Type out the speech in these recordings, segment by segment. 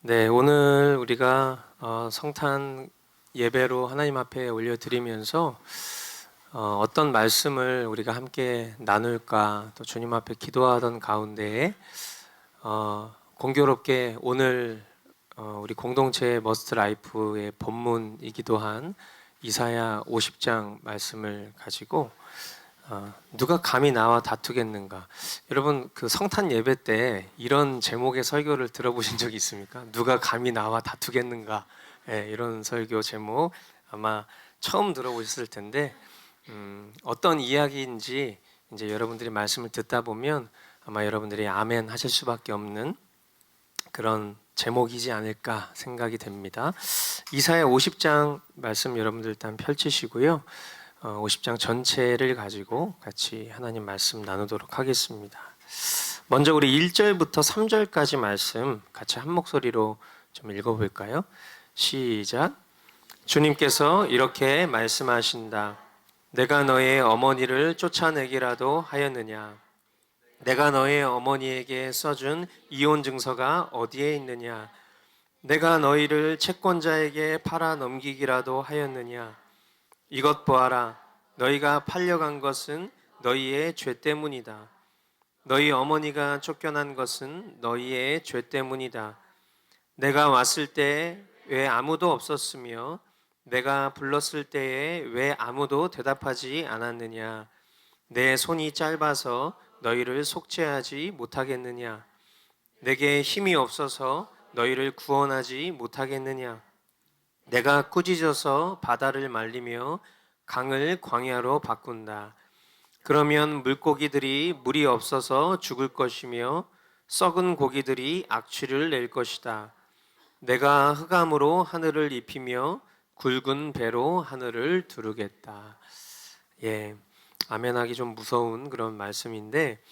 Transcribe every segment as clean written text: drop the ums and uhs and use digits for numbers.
네, 오늘 우리가 성탄 예배로 하나님 앞에 올려드리면서 어떤 말씀을 우리가 함께 나눌까 또 주님 앞에 기도하던 가운데에 공교롭게 오늘 우리 공동체 머스트 라이프의 본문이기도 한 이사야 50장 말씀을 가지고 누가 감히 나와 다투겠는가? 여러분 그 성탄 예배 때 이런 제목의 설교를 들어보신 적이 있습니까? 누가 감히 나와 다투겠는가? 이런 설교 제목 아마 처음 들어보셨을 텐데 어떤 이야기인지 이제 여러분들이 말씀을 듣다 보면 아마 여러분들이 아멘 하실 수밖에 없는 그런 제목이지 않을까 생각이 됩니다. 이사야 50장 말씀 여러분들 일단 펼치시고요. 50장 전체를 가지고 같이 하나님 말씀 나누도록 하겠습니다. 먼저 우리 1절부터 3절까지 말씀 같이 한 목소리로 좀 읽어볼까요? 시작. 주님께서 이렇게 말씀하신다. 내가 너의 어머니를 쫓아내기라도 하였느냐? 내가 너의 어머니에게 써준 이혼 증서가 어디에 있느냐? 내가 너희를 채권자에게 팔아 넘기기라도 하였느냐? 이것 보아라. 너희가 팔려간 것은 너희의 죄 때문이다. 너희 어머니가 쫓겨난 것은 너희의 죄 때문이다. 내가 왔을 때에 왜 아무도 없었으며 내가 불렀을 때에 왜 아무도 대답하지 않았느냐? 내 손이 짧아서 너희를 속죄하지 못하겠느냐? 내게 힘이 없어서 너희를 구원하지 못하겠느냐? 내가 꾸짖어서 바다를 말리며 강을 광야로 바꾼다. 그러면 물고기들이 물이 없어서 죽을 것이며 썩은 고기들이 악취를 낼 것이다. 내가 흑암으로 하늘을 입히며 굵은 배로 하늘을 두르겠다. 예, 아멘하기 좀 무서운 그런 말씀인데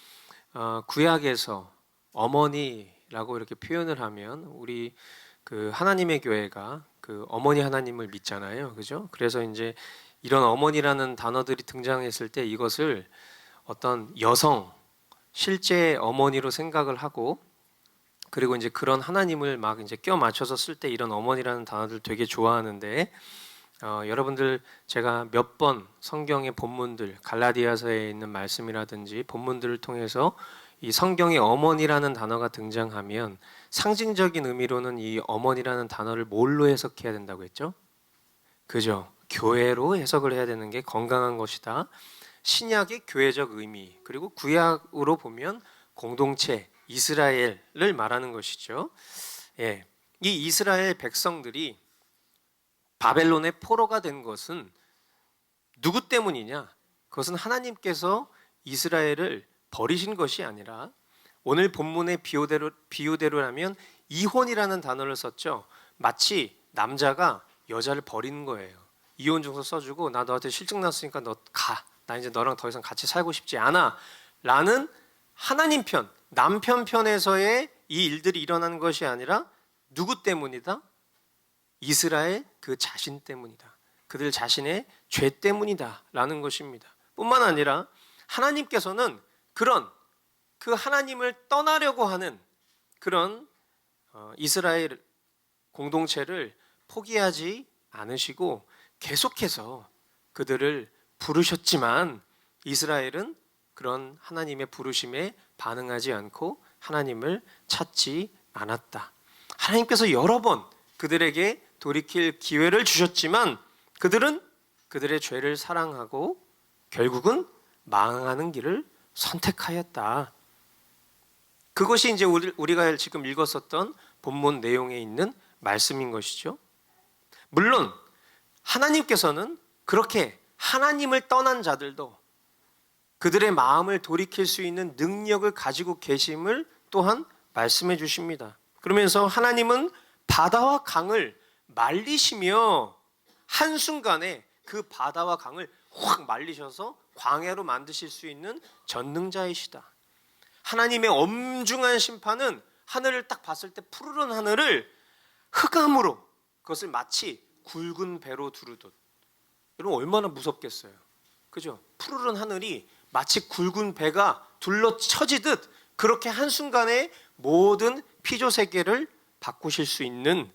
구약에서 어머니라고 이렇게 표현을 하면 우리 그 하나님의 교회가 그 어머니 하나님을 믿잖아요. 그죠? 그래서 이제 이런 어머니라는 단어들이 등장했을 때 이것을 어떤 여성, 실제 어머니로 생각을 하고 그리고 이제 그런 하나님을 막 이제 껴 맞춰서 쓸 때 이런 어머니라는 단어들 되게 좋아하는데 여러분들 제가 몇 번 성경의 본문들 갈라디아서에 있는 말씀이라든지 본문들을 통해서 이 성경에 어머니라는 단어가 등장하면 상징적인 의미로는 이 어머니라는 단어를 뭘로 해석해야 된다고 했죠? 그죠? 교회로 해석을 해야 되는 게 건강한 것이다. 신약의 교회적 의미, 그리고 구약으로 보면 공동체, 이스라엘을 말하는 것이죠. 예. 이 이스라엘 백성들이 바벨론의 포로가 된 것은 누구 때문이냐? 그것은 하나님께서 이스라엘을 버리신 것이 아니라 오늘 본문의 비유대로라면 이혼이라는 단어를 썼죠. 마치 남자가 여자를 버리는 거예요. 이혼 증서 써주고 나 너한테 실증 났으니까 너 가. 나 이제 너랑 더 이상 같이 살고 싶지 않아. 라는 하나님 편, 남편 편에서의 이 일들이 일어나는 것이 아니라 누구 때문이다? 이스라엘 그 자신 때문이다. 그들 자신의 죄 때문이다 라는 것입니다. 뿐만 아니라 하나님께서는 그런 그 하나님을 떠나려고 하는 그런 이스라엘 공동체를 포기하지 않으시고 계속해서 그들을 부르셨지만 이스라엘은 그런 하나님의 부르심에 반응하지 않고 하나님을 찾지 않았다. 하나님께서 여러 번 그들에게 돌이킬 기회를 주셨지만 그들은 그들의 죄를 사랑하고 결국은 망하는 길을 선택하였다. 그것이 이제 우리가 지금 읽었었던 본문 내용에 있는 말씀인 것이죠. 물론 하나님께서는 그렇게 하나님을 떠난 자들도 그들의 마음을 돌이킬 수 있는 능력을 가지고 계심을 또한 말씀해 주십니다. 그러면서 하나님은 바다와 강을 말리시며 한순간에 그 바다와 강을 확 말리셔서 광야로 만드실 수 있는 전능자이시다. 하나님의 엄중한 심판은 하늘을 딱 봤을 때 푸르른 하늘을 흑암으로 그것을 마치 굵은 배로 두르듯. 여러분 얼마나 무섭겠어요. 그죠? 푸르른 하늘이 마치 굵은 배가 둘러쳐지듯 그렇게 한순간에 모든 피조 세계를 바꾸실 수 있는,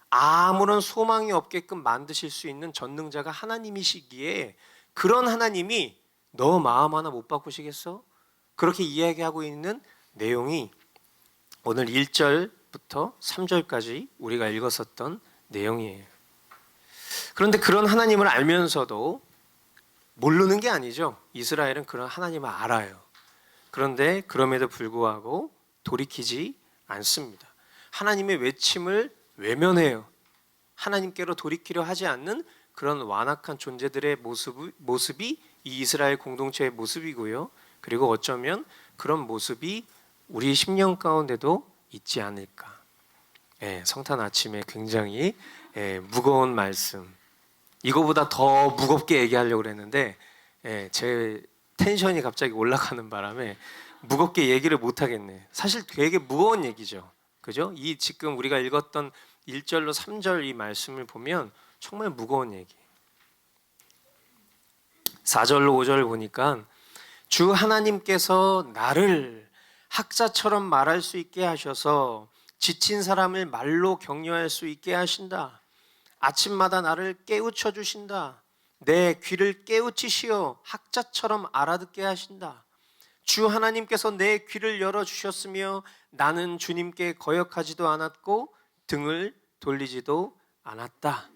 아무런 소망이 없게끔 만드실 수 있는 전능자가 하나님이시기에 그런 하나님이 너 마음 하나 못 바꾸시겠어? 그렇게 이야기하고 있는 내용이 오늘 1절부터 3절까지 우리가 읽었었던 내용이에요. 그런데 그런 하나님을 알면서도 모르는 게 아니죠. 이스라엘은 그런 하나님을 알아요. 그런데 그럼에도 불구하고 돌이키지 않습니다. 하나님의 외침을 외면해요. 하나님께로 돌이키려 하지 않는 그런 완악한 존재들의 모습이 이 이스라엘 공동체의 모습이고요. 그리고 어쩌면 그런 모습이 우리 심령 가운데도 있지 않을까. 성탄 아침에 굉장히 무거운 말씀, 이거보다 더 무겁게 얘기하려고 그랬는데 제 텐션이 갑자기 올라가는 바람에 무겁게 얘기를 못 하겠네. 사실 되게 무거운 얘기죠. 그죠? 이 지금 우리가 읽었던 1절로 3절 이 말씀을 보면 정말 무거운 얘기. 4절로 5절을 보니까 주 하나님께서 나를 학자처럼 말할 수 있게 하셔서 지친 사람을 말로 격려할 수 있게 하신다. 아침마다 나를 깨우쳐 주신다. 내 귀를 깨우치시어 학자처럼 알아듣게 하신다. 주 하나님께서 내 귀를 열어주셨으며 나는 주님께 거역하지도 않았고 등을 돌리지도 않았다.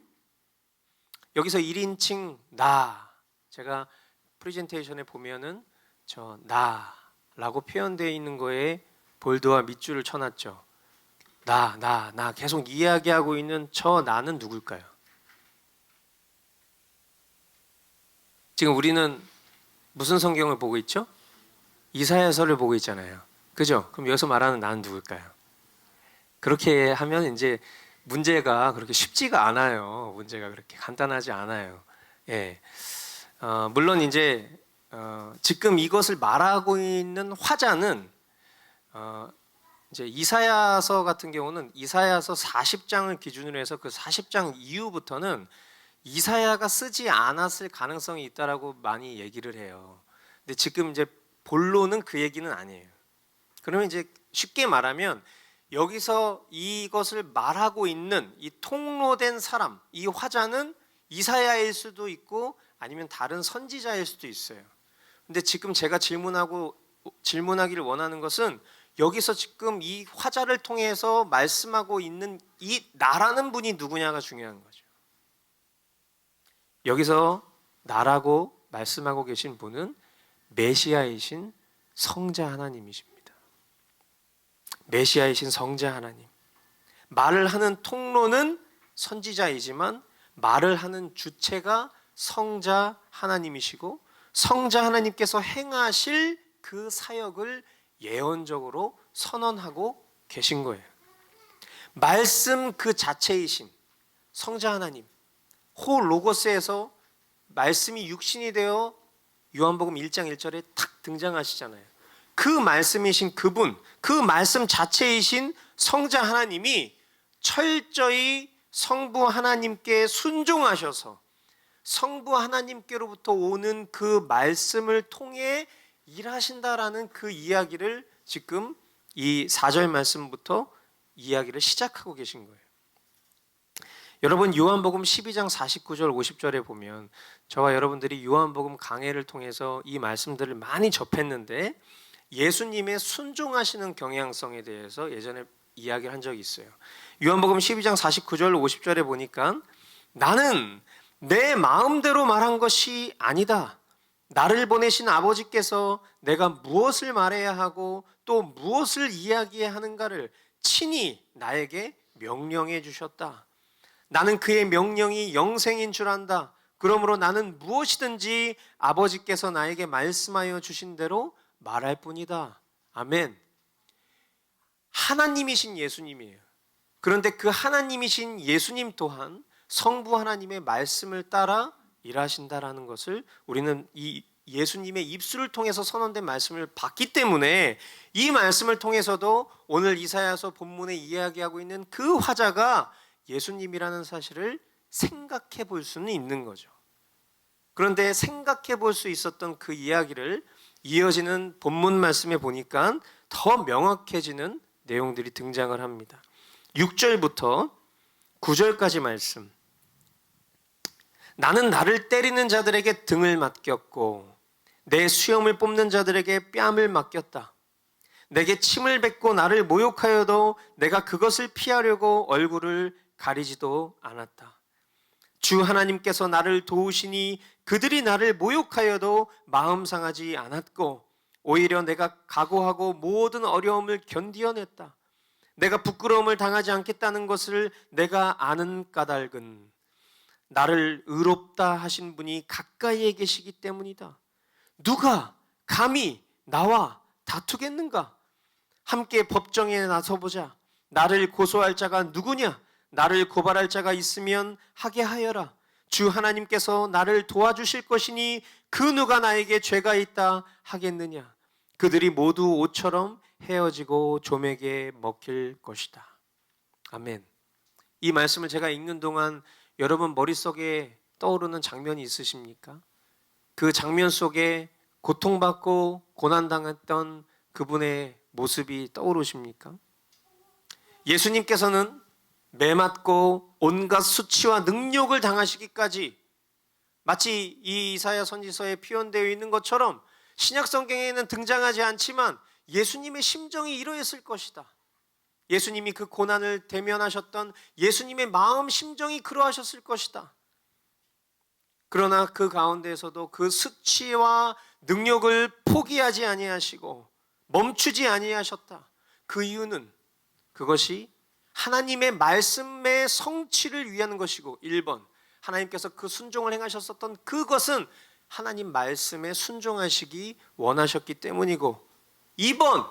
여기서 1인칭 나, 제가 프레젠테이션에 보면은 저 나라고 표현되어 있는 거에 볼드와 밑줄을 쳐놨죠. 나 계속 이야기하고 있는 저 나는 누굴까요? 지금 우리는 무슨 성경을 보고 있죠? 이사야서를 보고 있잖아요. 그죠? 그럼 여기서 말하는 나는 누굴까요? 그렇게 하면 이제 문제가 그렇게 쉽지가 않아요. 문제가 그렇게 간단하지 않아요. 물론 이제 지금 이것을 말하고 있는 화자는 이제 이사야서 같은 경우는 이사야서 40장을 기준으로 해서 그 40장 이후부터는 이사야가 쓰지 않았을 가능성이 있다라고 많이 얘기를 해요. 근데 지금 이제 본론은 그 얘기는 아니에요. 그러면 이제 쉽게 말하면 여기서 이것을 말하고 있는 이 통로된 사람, 이 화자는 이사야일 수도 있고 아니면 다른 선지자일 수도 있어요. 근데 지금 제가 질문하기를 원하는 것은 여기서 지금 이 화자를 통해서 말씀하고 있는 이 나라는 분이 누구냐가 중요한 거죠. 여기서 나라고 말씀하고 계신 분은 메시아이신 성자 하나님이십니다. 메시아이신 성자 하나님. 말을 하는 통로는 선지자이지만 말을 하는 주체가 성자 하나님이시고 성자 하나님께서 행하실 그 사역을 예언적으로 선언하고 계신 거예요. 말씀 그 자체이신 성자 하나님, 호 로고스에서 말씀이 육신이 되어 요한복음 1장 1절에 탁 등장하시잖아요. 그 말씀이신 그분, 그 말씀 자체이신 성자 하나님이 철저히 성부 하나님께 순종하셔서 성부 하나님께로부터 오는 그 말씀을 통해 일하신다라는 그 이야기를 지금 이 4절 말씀부터 이야기를 시작하고 계신 거예요. 여러분 요한복음 12장 49절 50절에 보면 저와 여러분들이 요한복음 강해를 통해서 이 말씀들을 많이 접했는데 예수님의 순종하시는 경향성에 대해서 예전에 이야기를 한 적이 있어요. 요한복음 12장 49절 50절에 보니까 나는 내 마음대로 말한 것이 아니다. 나를 보내신 아버지께서 내가 무엇을 말해야 하고 또 무엇을 이야기해야 하는가를 친히 나에게 명령해 주셨다. 나는 그의 명령이 영생인 줄 안다. 그러므로 나는 무엇이든지 아버지께서 나에게 말씀하여 주신 대로 말할 뿐이다. 아멘. 하나님이신 예수님이에요. 그런데 그 하나님이신 예수님 또한 성부 하나님의 말씀을 따라 일하신다라는 것을 우리는 이 예수님의 입술을 통해서 선언된 말씀을 봤기 때문에 이 말씀을 통해서도 오늘 이사야서 본문에 이야기하고 있는 그 화자가 예수님이라는 사실을 생각해 볼 수는 있는 거죠. 그런데 생각해 볼 수 있었던 그 이야기를 이어지는 본문 말씀에 보니까 더 명확해지는 내용들이 등장을 합니다. 6절부터 9절까지 말씀. 나는 나를 때리는 자들에게 등을 맡겼고 내 수염을 뽑는 자들에게 뺨을 맡겼다. 내게 침을 뱉고 나를 모욕하여도 내가 그것을 피하려고 얼굴을 가리지도 않았다. 주 하나님께서 나를 도우시니 그들이 나를 모욕하여도 마음 상하지 않았고 오히려 내가 각오하고 모든 어려움을 견디어냈다. 내가 부끄러움을 당하지 않겠다는 것을 내가 아는 까닭은 나를 의롭다 하신 분이 가까이에 계시기 때문이다. 누가 감히 나와 다투겠는가? 함께 법정에 나서보자. 나를 고소할 자가 누구냐? 나를 고발할 자가 있으면 하게 하여라. 주 하나님께서 나를 도와주실 것이니 그 누가 나에게 죄가 있다 하겠느냐? 그들이 모두 옷처럼 헤어지고 좀에게 먹힐 것이다. 아멘. 이 말씀을 제가 읽는 동안 여러분 머릿속에 떠오르는 장면이 있으십니까? 그 장면 속에 고통받고 고난당했던 그분의 모습이 떠오르십니까? 예수님께서는 매맞고 온갖 수치와 능욕을 당하시기까지 마치 이 이사야 선지서에 표현되어 있는 것처럼 신약 성경에는 등장하지 않지만 예수님의 심정이 이러했을 것이다. 예수님이 그 고난을 대면하셨던 예수님의 마음 심정이 그러하셨을 것이다. 그러나 그 가운데에서도 그 수치와 능력을 포기하지 아니하시고 멈추지 아니하셨다. 그 이유는 그것이 하나님의 말씀의 성취를 위한 것이고 1번 하나님께서 그 순종을 행하셨었던 그것은 하나님 말씀에 순종하시기 원하셨기 때문이고 2번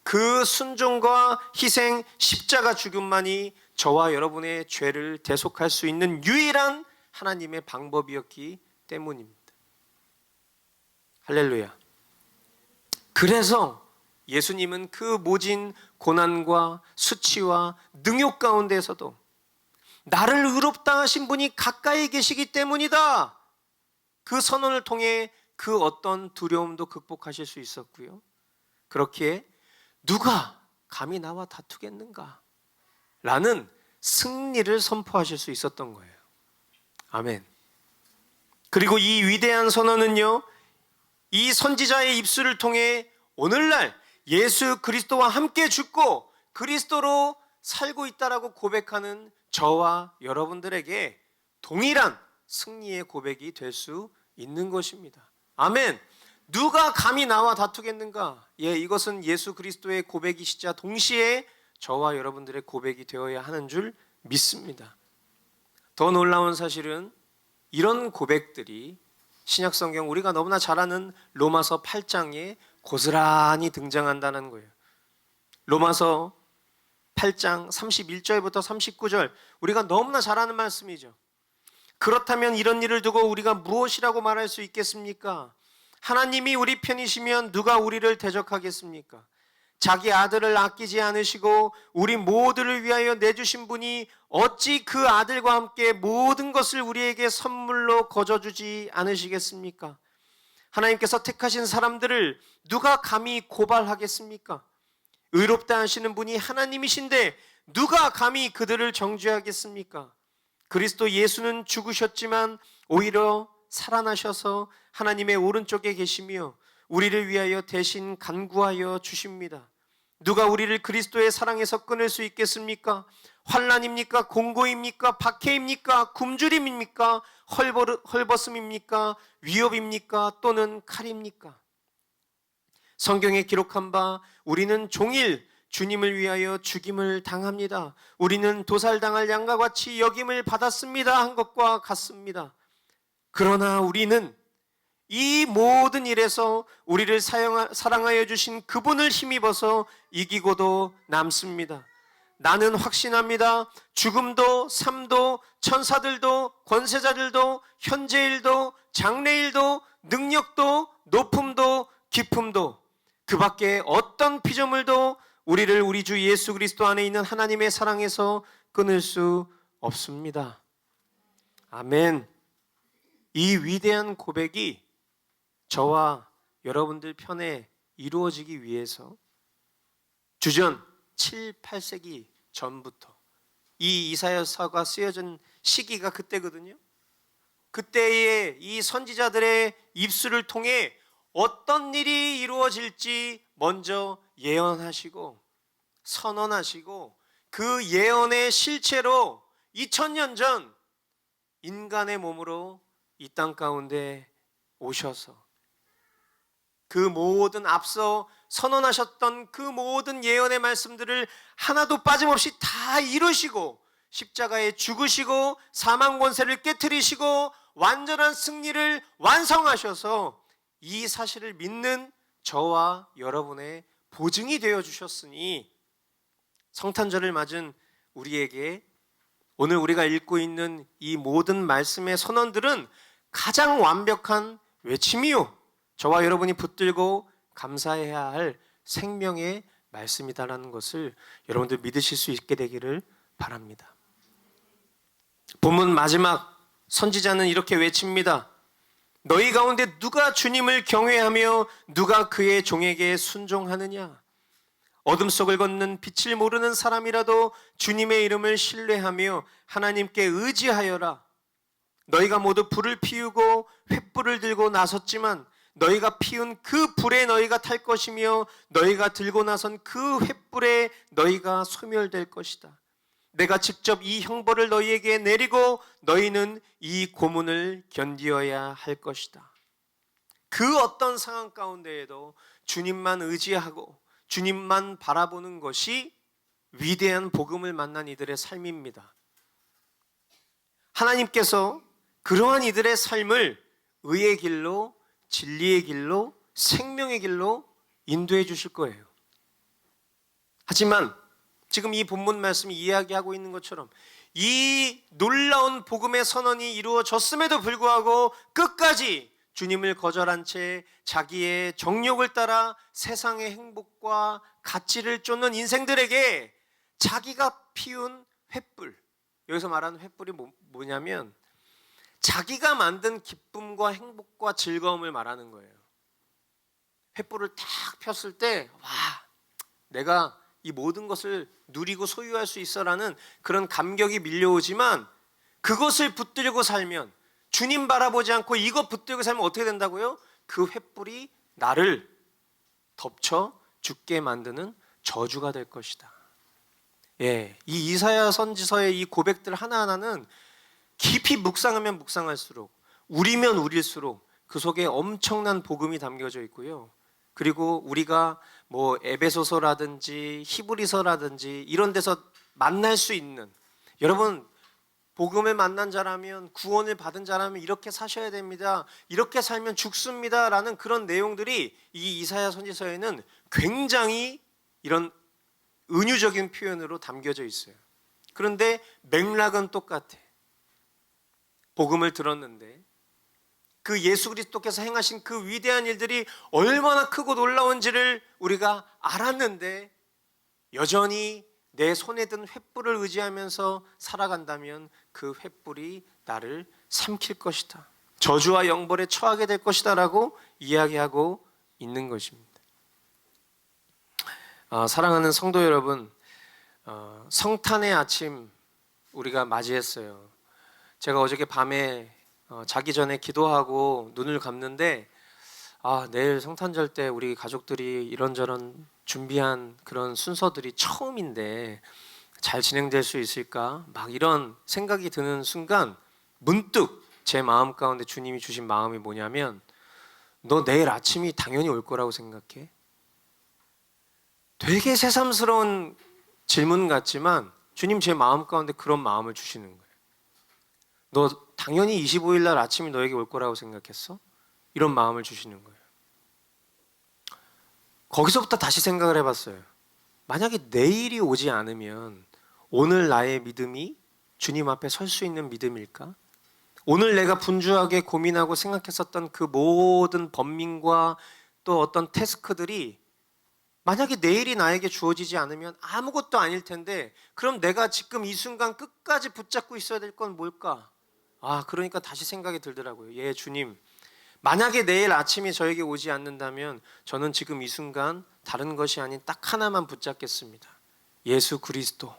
그 순종과 희생 십자가 죽음만이 저와 여러분의 죄를 대속할 수 있는 유일한 하나님의 방법이었기 때문입니다. 할렐루야. 그래서 예수님은 그 모진 고난과 수치와 능욕 가운데서도 나를 의롭다 하신 분이 가까이 계시기 때문이다. 그 선언을 통해 그 어떤 두려움도 극복하실 수 있었고요. 그렇기에 누가 감히 나와 다투겠는가? 라는 승리를 선포하실 수 있었던 거예요. 아멘. 그리고 이 위대한 선언은요, 이 선지자의 입술을 통해 오늘날 예수 그리스도와 함께 죽고 그리스도로 살고 있다라고 고백하는 저와 여러분들에게 동일한 승리의 고백이 될 수 있는 것입니다. 아멘. 누가 감히 나와 다투겠는가? 예, 이것은 예수 그리스도의 고백이시자 동시에 저와 여러분들의 고백이 되어야 하는 줄 믿습니다. 더 놀라운 사실은 이런 고백들이 신약성경 우리가 너무나 잘 아는 로마서 8장에 고스란히 등장한다는 거예요. 로마서 8장 31절부터 39절 우리가 너무나 잘 아는 말씀이죠. 그렇다면 이런 일을 두고 우리가 무엇이라고 말할 수 있겠습니까? 하나님이 우리 편이시면 누가 우리를 대적하겠습니까? 자기 아들을 아끼지 않으시고 우리 모두를 위하여 내주신 분이 어찌 그 아들과 함께 모든 것을 우리에게 선물로 거저주지 않으시겠습니까? 하나님께서 택하신 사람들을 누가 감히 고발하겠습니까? 의롭다 하시는 분이 하나님이신데 누가 감히 그들을 정죄하겠습니까? 그리스도 예수는 죽으셨지만 오히려 살아나셔서 하나님의 오른쪽에 계시며 우리를 위하여 대신 간구하여 주십니다. 누가 우리를 그리스도의 사랑에서 끊을 수 있겠습니까? 환난입니까? 공고입니까? 박해입니까? 굶주림입니까? 헐벗음입니까? 위협입니까? 또는 칼입니까? 성경에 기록한 바 우리는 종일 주님을 위하여 죽임을 당합니다. 우리는 도살당할 양과 같이 여김을 받았습니다 한 것과 같습니다. 그러나 우리는 이 모든 일에서 우리를 사랑하여 주신 그분을 힘입어서 이기고도 남습니다. 나는 확신합니다. 죽음도 삶도 천사들도 권세자들도 현재일도 장래일도 능력도 높음도 깊음도 그 밖에 어떤 피조물도 우리를 우리 주 예수 그리스도 안에 있는 하나님의 사랑에서 끊을 수 없습니다. 아멘. 이 위대한 고백이 저와 여러분들 편에 이루어지기 위해서 주전 7, 8세기 전부터 이 이사야서가 쓰여진 시기가 그때거든요. 그때에 이 선지자들의 입술을 통해 어떤 일이 이루어질지 먼저 예언하시고 선언하시고 그 예언의 실체로 2000년 전 인간의 몸으로 이 땅 가운데 오셔서 그 모든 앞서 선언하셨던 그 모든 예언의 말씀들을 하나도 빠짐없이 다 이루시고 십자가에 죽으시고 사망 권세를 깨트리시고 완전한 승리를 완성하셔서 이 사실을 믿는 저와 여러분의 보증이 되어 주셨으니 성탄절을 맞은 우리에게 오늘 우리가 읽고 있는 이 모든 말씀의 선언들은 가장 완벽한 외침이요 저와 여러분이 붙들고 감사해야 할 생명의 말씀이다라는 것을 여러분들 믿으실 수 있게 되기를 바랍니다. 본문 마지막 선지자는 이렇게 외칩니다. 너희 가운데 누가 주님을 경외하며 누가 그의 종에게 순종하느냐? 어둠 속을 걷는 빛을 모르는 사람이라도 주님의 이름을 신뢰하며 하나님께 의지하여라. 너희가 모두 불을 피우고 횃불을 들고 나섰지만 너희가 피운 그 불에 너희가 탈 것이며 너희가 들고 나선 그 횃불에 너희가 소멸될 것이다. 내가 직접 이 형벌을 너희에게 내리고 너희는 이 고문을 견디어야 할 것이다. 그 어떤 상황 가운데에도 주님만 의지하고 주님만 바라보는 것이 위대한 복음을 만난 이들의 삶입니다. 하나님께서 그러한 이들의 삶을 의의 길로, 진리의 길로, 생명의 길로 인도해 주실 거예요. 하지만 지금 이 본문 말씀이 이야기하고 있는 것처럼 이 놀라운 복음의 선언이 이루어졌음에도 불구하고 끝까지 주님을 거절한 채 자기의 정욕을 따라 세상의 행복과 가치를 쫓는 인생들에게 자기가 피운 횃불, 여기서 말하는 횃불이 뭐냐면 자기가 만든 기쁨과 행복과 즐거움을 말하는 거예요. 횃불을 탁 폈을 때 와, 내가 이 모든 것을 누리고 소유할 수 있어라는 그런 감격이 밀려오지만 그것을 붙들고 살면 주님 바라보지 않고 이것 붙들고 살면 어떻게 된다고요? 그 횃불이 나를 덮쳐 죽게 만드는 저주가 될 것이다. 예, 이 이사야 선지서의 이 고백들 하나하나는 깊이 묵상하면 묵상할수록 우리면 우릴수록 그 속에 엄청난 복음이 담겨져 있고요. 그리고 우리가 뭐 에베소서라든지 히브리서라든지 이런 데서 만날 수 있는, 여러분 복음을 만난 자라면, 구원을 받은 자라면 이렇게 사셔야 됩니다, 이렇게 살면 죽습니다 라는 그런 내용들이 이 이사야 선지서에는 굉장히 이런 은유적인 표현으로 담겨져 있어요. 그런데 맥락은 똑같아. 복음을 들었는데 그 예수 그리스도께서 행하신 그 위대한 일들이 얼마나 크고 놀라운지를 우리가 알았는데 여전히 내 손에 든 횃불을 의지하면서 살아간다면 그 횃불이 나를 삼킬 것이다, 저주와 영벌에 처하게 될 것이다 라고 이야기하고 있는 것입니다. 사랑하는 성도 여러분, 성탄의 아침 우리가 맞이했어요. 제가 어저께 밤에 자기 전에 기도하고 눈을 감는데 내일 성탄절 때 우리 가족들이 이런저런 준비한 그런 순서들이 처음인데 잘 진행될 수 있을까? 막 이런 생각이 드는 순간 문득 제 마음 가운데 주님이 주신 마음이 뭐냐면 너 내일 아침이 당연히 올 거라고 생각해? 되게 새삼스러운 질문 같지만 주님 제 마음 가운데 그런 마음을 주시는 거예요. 너 당연히 25일 날 아침이 너에게 올 거라고 생각했어? 이런 마음을 주시는 거예요. 거기서부터 다시 생각을 해봤어요. 만약에 내일이 오지 않으면 오늘 나의 믿음이 주님 앞에 설 수 있는 믿음일까? 오늘 내가 분주하게 고민하고 생각했었던 그 모든 번민과 또 어떤 태스크들이 만약에 내일이 나에게 주어지지 않으면 아무것도 아닐 텐데 그럼 내가 지금 이 순간 끝까지 붙잡고 있어야 될 건 뭘까? 그러니까 다시 생각이 들더라고요. 예, 주님, 만약에 내일 아침이 저에게 오지 않는다면 저는 지금 이 순간 다른 것이 아닌 딱 하나만 붙잡겠습니다. 예수 그리스도,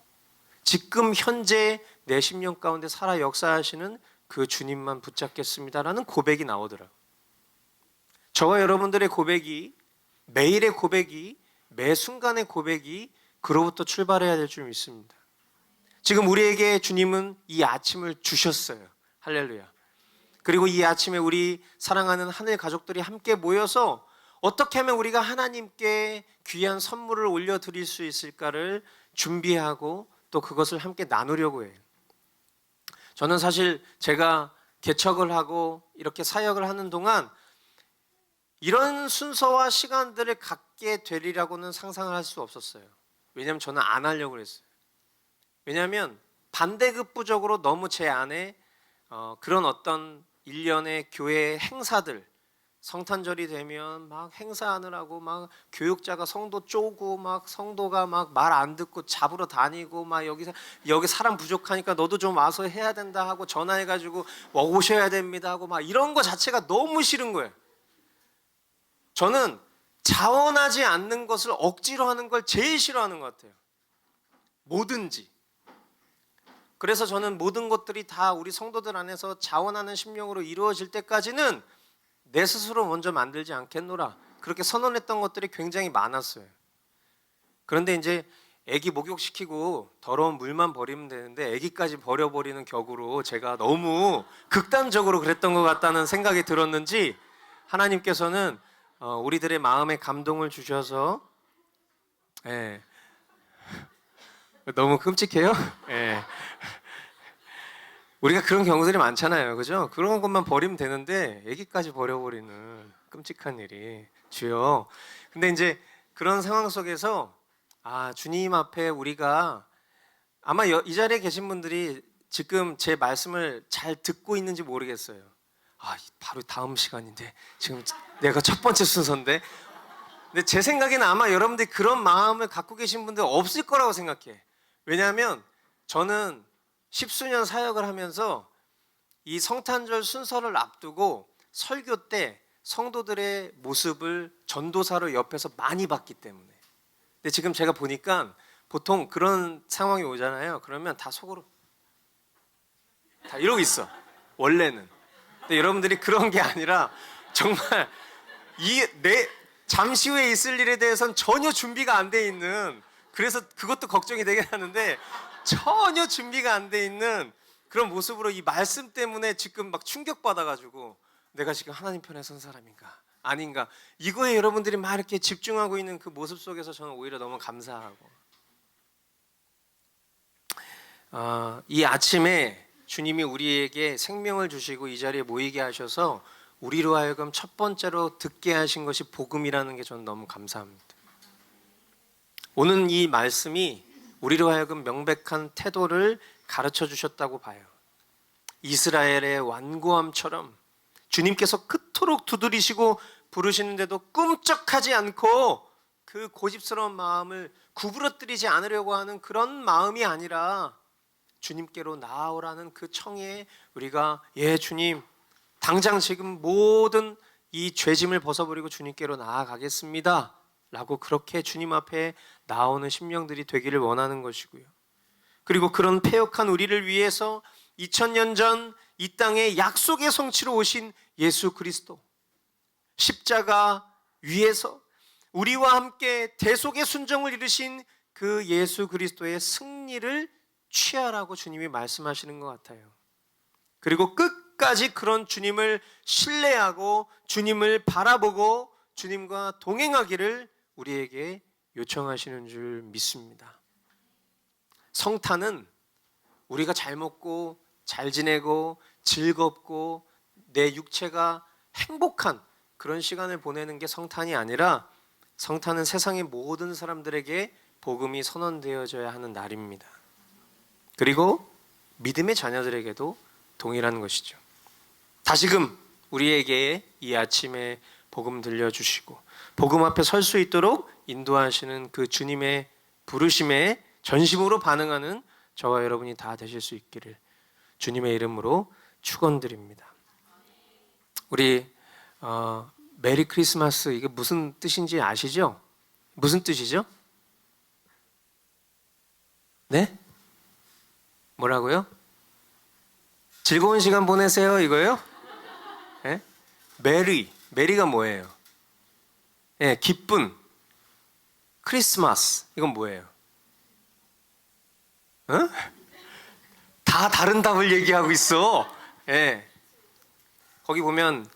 지금 현재 내 심령 가운데 살아 역사하시는 그 주님만 붙잡겠습니다라는 고백이 나오더라고요. 저와 여러분들의 고백이, 매일의 고백이, 매 순간의 고백이 그로부터 출발해야 될 줄 믿습니다. 지금 우리에게 주님은 이 아침을 주셨어요. 할렐루야. 그리고 이 아침에 우리 사랑하는 하늘 가족들이 함께 모여서 어떻게 하면 우리가 하나님께 귀한 선물을 올려드릴 수 있을까를 준비하고 또 그것을 함께 나누려고 해요. 저는 사실 제가 개척을 하고 이렇게 사역을 하는 동안 이런 순서와 시간들을 갖게 되리라고는 상상을 할 수 없었어요. 왜냐하면 저는 안 하려고 했어요. 왜냐하면 반대급부적으로 너무 제 안에 그런 어떤 일련의 교회 행사들, 성탄절이 되면 막 행사하느라고 막 교육자가 성도 쪼고 막 성도가 막 말 안 듣고 잡으러 다니고 막 여기 사람 부족하니까 너도 좀 와서 해야 된다 하고 전화해가지고 오셔야 됩니다 하고 막 이런 거 자체가 너무 싫은 거예요. 저는 자원하지 않는 것을 억지로 하는 걸 제일 싫어하는 것 같아요. 뭐든지. 그래서 저는 모든 것들이 다 우리 성도들 안에서 자원하는 심령으로 이루어질 때까지는 내 스스로 먼저 만들지 않겠노라, 그렇게 선언했던 것들이 굉장히 많았어요. 그런데 이제 애기 목욕시키고 더러운 물만 버리면 되는데 애기까지 버려버리는 격으로 제가 너무 극단적으로 그랬던 것 같다는 생각이 들었는지 하나님께서는 우리들의 마음에 감동을 주셔서, 너무 끔찍해요? 우리가 그런 경우들이 많잖아요, 그죠? 그런 것만 버리면 되는데 애기까지 버려버리는 끔찍한 일이, 주여. 근데 이제 그런 상황 속에서 주님 앞에 우리가, 아마 이 자리에 계신 분들이 지금 제 말씀을 잘 듣고 있는지 모르겠어요. 바로 다음 시간인데 지금 내가 첫 번째 순서인데. 근데 제 생각에는 아마 여러분들이 그런 마음을 갖고 계신 분들 없을 거라고 생각해. 왜냐하면 저는 십수년 사역을 하면서 이 성탄절 순서를 앞두고 설교 때 성도들의 모습을 전도사로 옆에서 많이 봤기 때문에. 근데 지금 제가 보니까 보통 그런 상황이 오잖아요. 그러면 다 속으로 다 이러고 있어, 원래는. 근데 여러분들이 그런 게 아니라 정말 내 잠시 후에 있을 일에 대해서는 전혀 준비가 안 돼 있는, 그래서 그것도 걱정이 되긴 하는데 전혀 준비가 안 돼 있는 그런 모습으로 이 말씀 때문에 지금 막 충격받아가지고 내가 지금 하나님 편에 선 사람인가 아닌가, 이거에 여러분들이 막 이렇게 집중하고 있는 그 모습 속에서 저는 오히려 너무 감사하고, 이 아침에 주님이 우리에게 생명을 주시고 이 자리에 모이게 하셔서 우리로 하여금 첫 번째로 듣게 하신 것이 복음이라는 게 저는 너무 감사합니다. 오늘 이 말씀이 우리로 하여금 명백한 태도를 가르쳐 주셨다고 봐요. 이스라엘의 완고함처럼 주님께서 그토록 두드리시고 부르시는데도 꿈쩍하지 않고 그 고집스러운 마음을 구부러뜨리지 않으려고 하는 그런 마음이 아니라 주님께로 나아오라는 그 청에 우리가 주님 당장 지금 모든 이 죄짐을 벗어버리고 주님께로 나아가겠습니다 라고 그렇게 주님 앞에 나오는 심령들이 되기를 원하는 것이고요. 그리고 그런 패역한 우리를 위해서 2000년 전 이 땅에 약속의 성취로 오신 예수 그리스도, 십자가 위에서 우리와 함께 대속의 순종을 이루신 그 예수 그리스도의 승리를 취하라고 주님이 말씀하시는 것 같아요. 그리고 끝까지 그런 주님을 신뢰하고 주님을 바라보고 주님과 동행하기를 우리에게 요청하시는 줄 믿습니다. 성탄은 우리가 잘 먹고 잘 지내고 즐겁고 내 육체가 행복한 그런 시간을 보내는 게 성탄이 아니라, 성탄은 세상의 모든 사람들에게 복음이 선언되어져야 하는 날입니다. 그리고 믿음의 자녀들에게도 동일한 것이죠. 다시금 우리에게 이 아침에 복음 들려주시고 복음 앞에 설 수 있도록 인도하시는 그 주님의 부르심에 전심으로 반응하는 저와 여러분이 다 되실 수 있기를 주님의 이름으로 축원드립니다. 우리 메리 크리스마스, 이게 무슨 뜻인지 아시죠? 무슨 뜻이죠? 네? 뭐라고요? 즐거운 시간 보내세요 이거요? 예? 메리가 뭐예요? 예, 기쁨. 크리스마스 이건 뭐예요? 어? 다 다른 답을 얘기하고 있어. 예. 거기 보면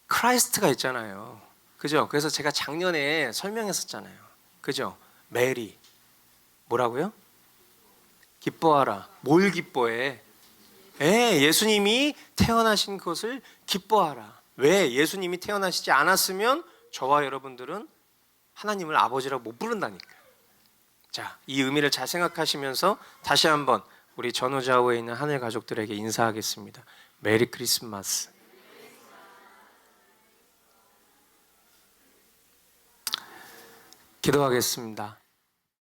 크라이스트가 있잖아요. 그죠? 그래서 제가 작년에 설명했었잖아요. 그죠? 메리. 뭐라고요? 기뻐하라. 뭘 기뻐해? 예, 예수님이 태어나신 것을 기뻐하라. 왜? 예수님이 태어나시지 않았으면 저와 여러분들은 하나님을 아버지라고 못 부른다니까. 자, 이 의미를 잘 생각하시면서 다시 한번 우리 전우좌우에 있는 하늘 가족들에게 인사하겠습니다. 메리 크리스마스. 기도하겠습니다.